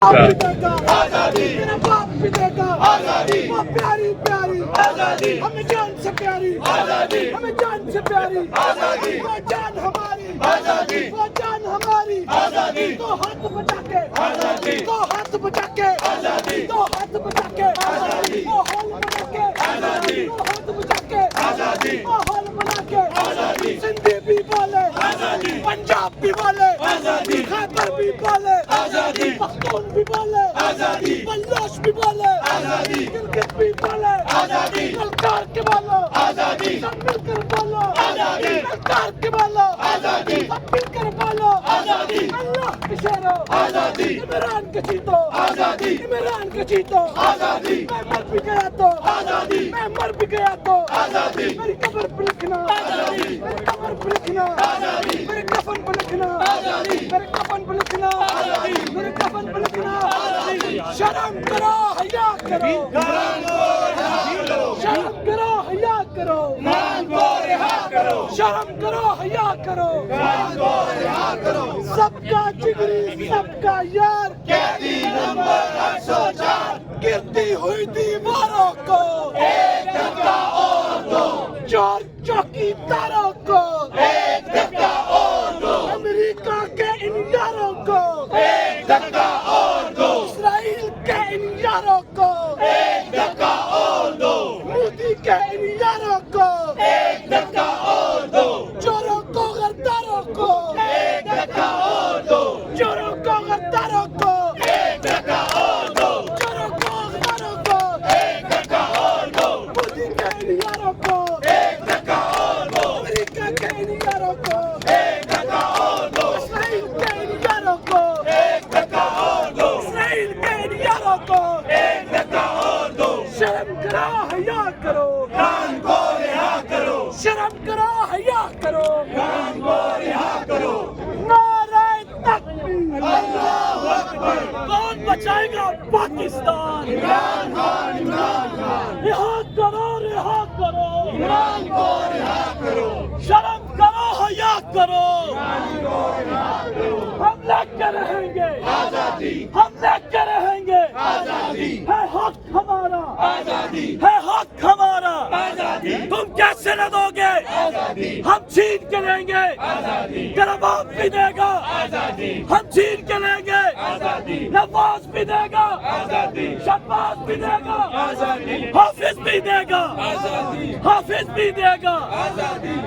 आजादी मेरा बाप भी देगा आजादी वो प्यारी प्यारी आजादी हमें जान से प्यारी आजादी हमें जान से प्यारी आजादी वो जान हमारी आजादी वो जान हमारी आजादी दो हाथ बचा के आजादी दो हाथ बचा के आजादी दो हाथ बचा के आजादी माहौल बना के आजादी दो हाथ बचा के आजादी माहौल बना के आजादी सिंधी भी बोले आजादी पंजाब भी बोले आजादी खैबर भी बोले आजादी पख्तून भी बोले आजादी बल्लोच भी बोले आजादी गिलगित भी बोले आजादी ललकार के बोलो आजादी सब मिलकर बोलो आजादी ललकार के बोलो आजादी सब मिलकर बोलो आजादी अल्लाह के शेरो आजादी इमरान के जीतो आजादी इमरान के जीतो आजादी मैं मर भी गया तो आजादी मैं मर भी गया तो आजादी मेरी कब्र पे लिखना आजादी मेरी कब्र पे लिखना आजादी मेरे कफन पे लिखना आजादी मेरे कफन पे लिखना आजादी मेरे कफन पे लिखना आजादी शर्म करो हया करो शर्म करो हया करो शर्म करो हया करो सबका जिगरी सबका यार कैदी नंबर 804 गिरती हुई दीवारों को एक धक्का और दो चोर चौकीदारों को एक धक्का और दो अमेरिका के इन यारों को एक धक्का और दो इसराइल के इन यारों को एक धक्का और दो मोदी के इन यारों को एक धक्का और दो चोरों को गद्दारों को एक धक्का और दो चोरों को गद्दारों को एक धक्का और दो चोरों को गद्दारों को एक धक्का और दो मोदी के इन यारों को एक धक्का और दो अमेरिका के इन यारों को एक धक्का और दो इसराइल के इन यारों को एक धक्का और दो इसराइल के इन यारों को एक धक्का और दो शर्म करो हया करो कान को रिहा करो शर्म करो हया करो कान को रिहा करो नारे तकबीर अल्लाहू अकबर कौन बचाएगा पाकिस्तान इमरान खान रिहा करो इमरान को रिहा करो शर्म करो हया करो हम लेके रहेंगे आजादी हम लेके रहेंगे आजादी है हक हमारा आजादी है हक हमारा आजादी तुम कैसे न दोगे आजादी हम छीन के लेंगे आजादी करबाब भी देगा आजादी हम छीन के लेंगे आजादी नवाज भी देगा आजादी शहबाज भी देगा आजादी हाफिज भी देगा आजादी हाफिज भी देगा आजादी